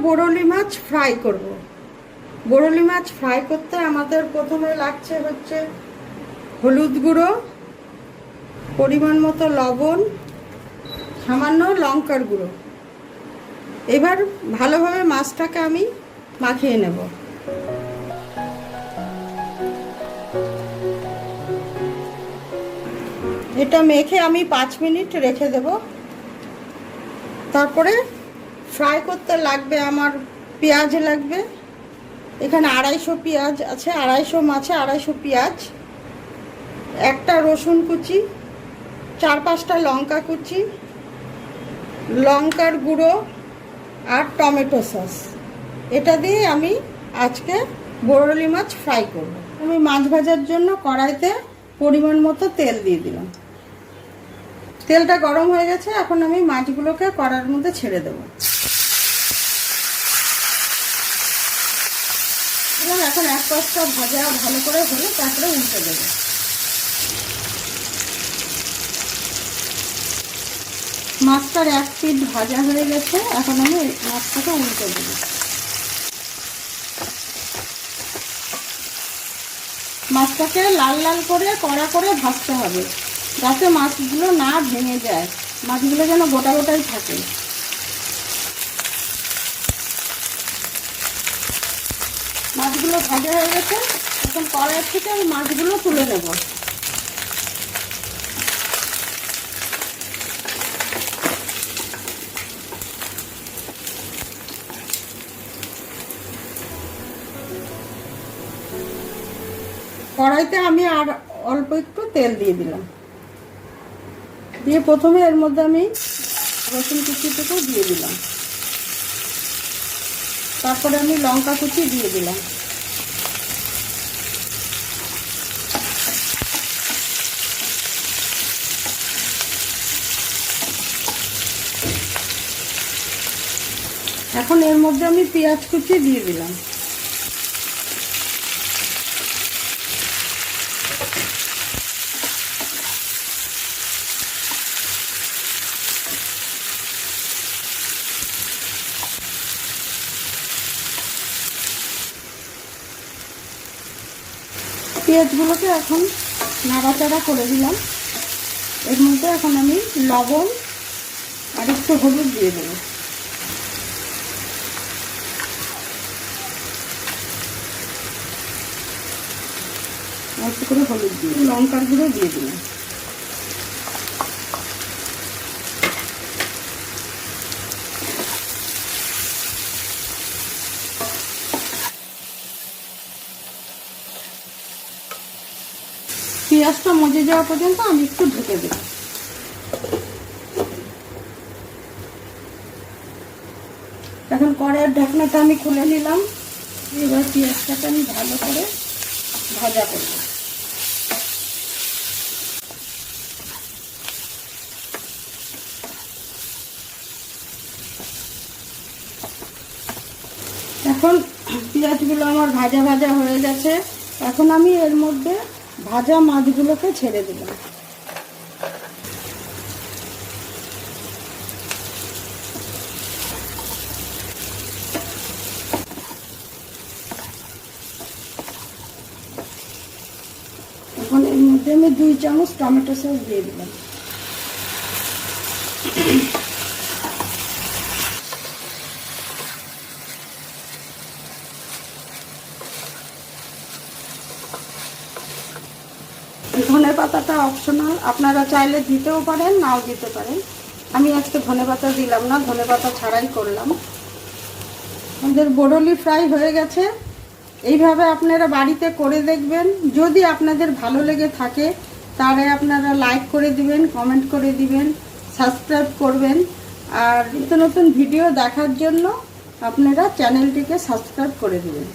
বরলি মাছ fry করব। বরলি মাছ fry করতে আমাদের প্রথমে লাগছে হচ্ছে হলুদ গুঁড়ো, পরিমাণ মতো লবণ, সামান্য লঙ্কার গুঁড়ো। এবার ভালোভাবে মাছটাকে আমি মাখিয়ে নেব। এটা মেখে আমি 5 মিনিট রেখে দেব। তারপরে ফ্রাই করতে লাগবে আমার পেঁয়াজ লাগবে। এখানে 250 পেঁয়াজ আছে, 250 মাছে 250 পেঁয়াজ, একটা রসুন কুচি, 4-5টা লঙ্কা কুচি, লঙ্কার গুঁড়ো আর টমেটো সস। এটা দিয়ে আমি আজকে বরলি মাছ ফ্রাই করব। আমি মাছ ভাজার জন্য কড়াইতে পরিমাণ মতো তেল দিয়ে দিলাম। তেলটা গরম হয়ে গেছে, এখন আমি মাছগুলোকে কড়াইয়ের মধ্যে ছেড়ে দেব। এখন এক পাশটা ভাজা ভালো করে হলে তারপরে উল্টে দেব। মাছটার এক পিঠ ভাজা হয়ে গেছে, এখন আমি মাছটাকে উল্টে দেব। মাছটাকে লাল লাল করে কড়া করে ভাজতে হবে, যাতে মাছগুলো না ভেঙে যায়, মাছগুলো যেন গোটা গোটাই থাকে। মাছগুলো ভাজা হয়ে গেছে, এখন কড়াই থেকে আমি মাছগুলো তুলে নেব। কড়াইতে আমি আর অল্প একটু তেল দিয়ে দিলাম। দিয়ে প্রথমে এর মধ্যে আমি রসুন কুচিটুকু দিয়ে দিলাম, তারপরে আমি লঙ্কা কুচি দিয়ে দিলাম। এখন এর মধ্যে আমি পেঁয়াজ কুচি দিয়ে দিলাম। পেঁয়াজগুলোকে এখন নাড়াচাড়া করে দিলাম। এর মধ্যে এখন আমি লবণ আর একটু হলুদ দিয়ে দেবো। অল্প করে হলুদ দিয়ে লঙ্কার গুঁড়ো দিয়ে দিলাম। পেঁয়াজটা মজে যাওয়া পর্যন্ত আমি একটু ঢেকে দেব। এখন কড়াইয়ের ঢাকনাটা আমি খুলে নিলাম। এবার পেঁয়াজটাকে আমি ভালো করে ভাজা করব। এখন পেঁয়াজগুলো আমার ভাজা ভাজা হয়ে গেছে, এখন আমি এর মধ্যে ভাজা মাছগুলোকে ছেড়ে দিলাম। এখন এর মধ্যে আমি 2 চামচ টমেটো সস দিয়ে দিলাম। ধনে পাতাটা অপশনাল, আপনারা চাইলে দিতেও পারেন, নাও দিতে পারেন। আমি আজকে ধনে পাতা দিলাম না, ধনে পাতা ছাড়াই করলাম। আমাদের বরলি ফ্রাই হয়ে গেছে। এইভাবে আপনারা বাড়িতে করে দেখবেন। যদি আপনাদের ভালো লেগে থাকে তাহলে আপনারা লাইক করে দিবেন, কমেন্ট করে দিবেন, সাবস্ক্রাইব করবেন। আর নতুন নতুন ভিডিও দেখার জন্য আপনারা চ্যানেলটিকে সাবস্ক্রাইব করে দিবেন।